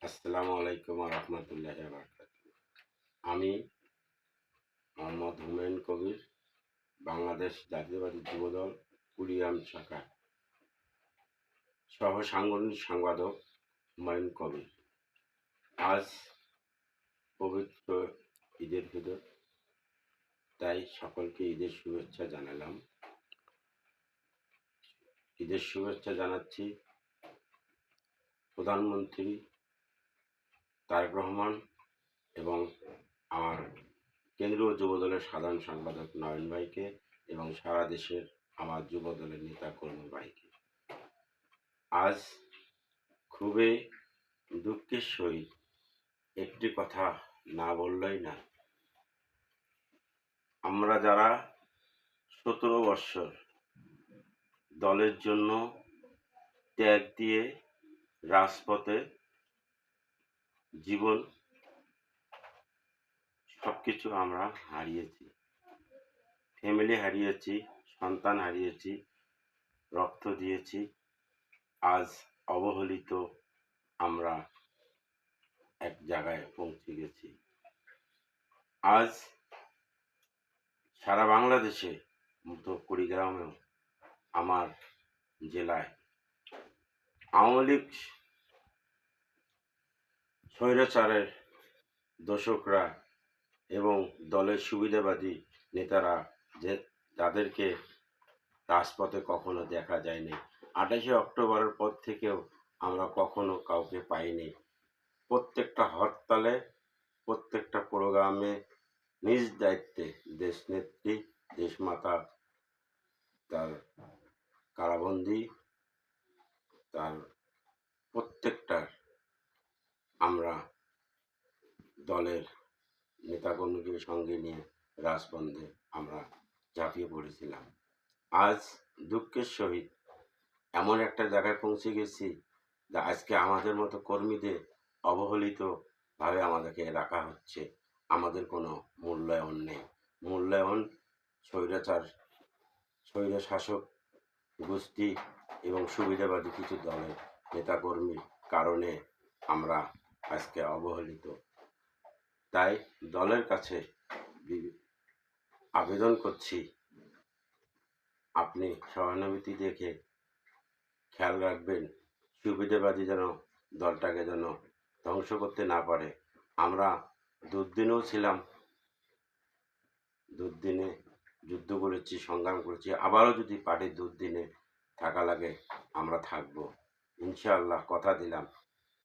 আসসালামু আলাইকুম রহমতুল্লাহ বারকাতুহু। আমি মোহাম্মদ হুমায়ুন কবির, বাংলাদেশ জাতীয়বাদী যুবদল কুড়িগ্রাম শাখা সহ সাংগঠনিক সম্পাদক হুমায়ুন কবির। আজ পবিত্র ঈদের ফিতর, তাই সকলকে ঈদের শুভেচ্ছা জানালাম। ঈদের শুভেচ্ছা জানাচ্ছি প্রধানমন্ত্রী তারেক রহমান এবং আমার কেন্দ্রীয় যুবদলের সাধারণ সম্পাদক নয়ন ভাইকে এবং সারা দেশের আমার যুবদলের নেতা কর্মী ভাইকে। আজ খুবই দুঃখের সহিত একটি কথা না বললেই না। আমরা যারা 17 বৎসর দলের জন্য ত্যাগ দিয়ে রাজপথে জীবন সবকিছু আমরা হারিয়েছি, ফ্যামিলি হারিয়েছি, সন্তান হারিয়েছি, রক্ত দিয়েছি। আজ অবহেলিত আমরা এক জায়গায় পৌঁছে গেছি। আজ সারা বাংলাদেশে মতো কুড়িগ্রামেও আমার জেলায় আওয়ামী লীগ স্বৈরাচারের দোসররা এবং দলের সুবিধাবাদী নেতারা যাদেরকে রাজপথে কখনো দেখা যায়নি। 28শে অক্টোবরের পর থেকেও আমরা কখনো কাউকে পাইনি। প্রত্যেকটা হরতালে, প্রত্যেকটা প্রোগ্রামে নিজ দায়িত্বে দেশনেত্রী, দেশমাতা তার কারাবন্দী, তার প্রত্যেকটা আমরা দলের নেতাকর্মীকে সঙ্গে নিয়ে রাজপথে আমরা ঝাঁপিয়ে পড়েছিলাম। আজ দুঃখের সহিত এমন একটা জায়গায় পৌঁছে গেছি যে আজকে আমাদের মতো কর্মীদের অবহেলিতভাবে আমাদেরকে রাখা হচ্ছে। আমাদের কোনো মূল্যায়ন নেই। মূল্যায়ন স্বৈরশাসক গোষ্ঠী এবং সুবিধাবাদী কিছু দলের নেতাকর্মীর কারণে আমরা আজকে অবহেলিত। তাই দলের কাছে আবেদন করছি, আপনি সহানুভূতি দেখে খেয়াল রাখবেন, সুবিধাবাদী যেন দলটাকে যেন ধ্বংস করতে না পারে। আমরা দুর্দিনেও ছিলাম, দুর্দিনে যুদ্ধ করেছি, সংগ্রাম করেছি। আবারও যদি পার্টির দুর্দিনে থাকা লাগে আমরা থাকবো, ইনশাআল্লাহ কথা দিলাম।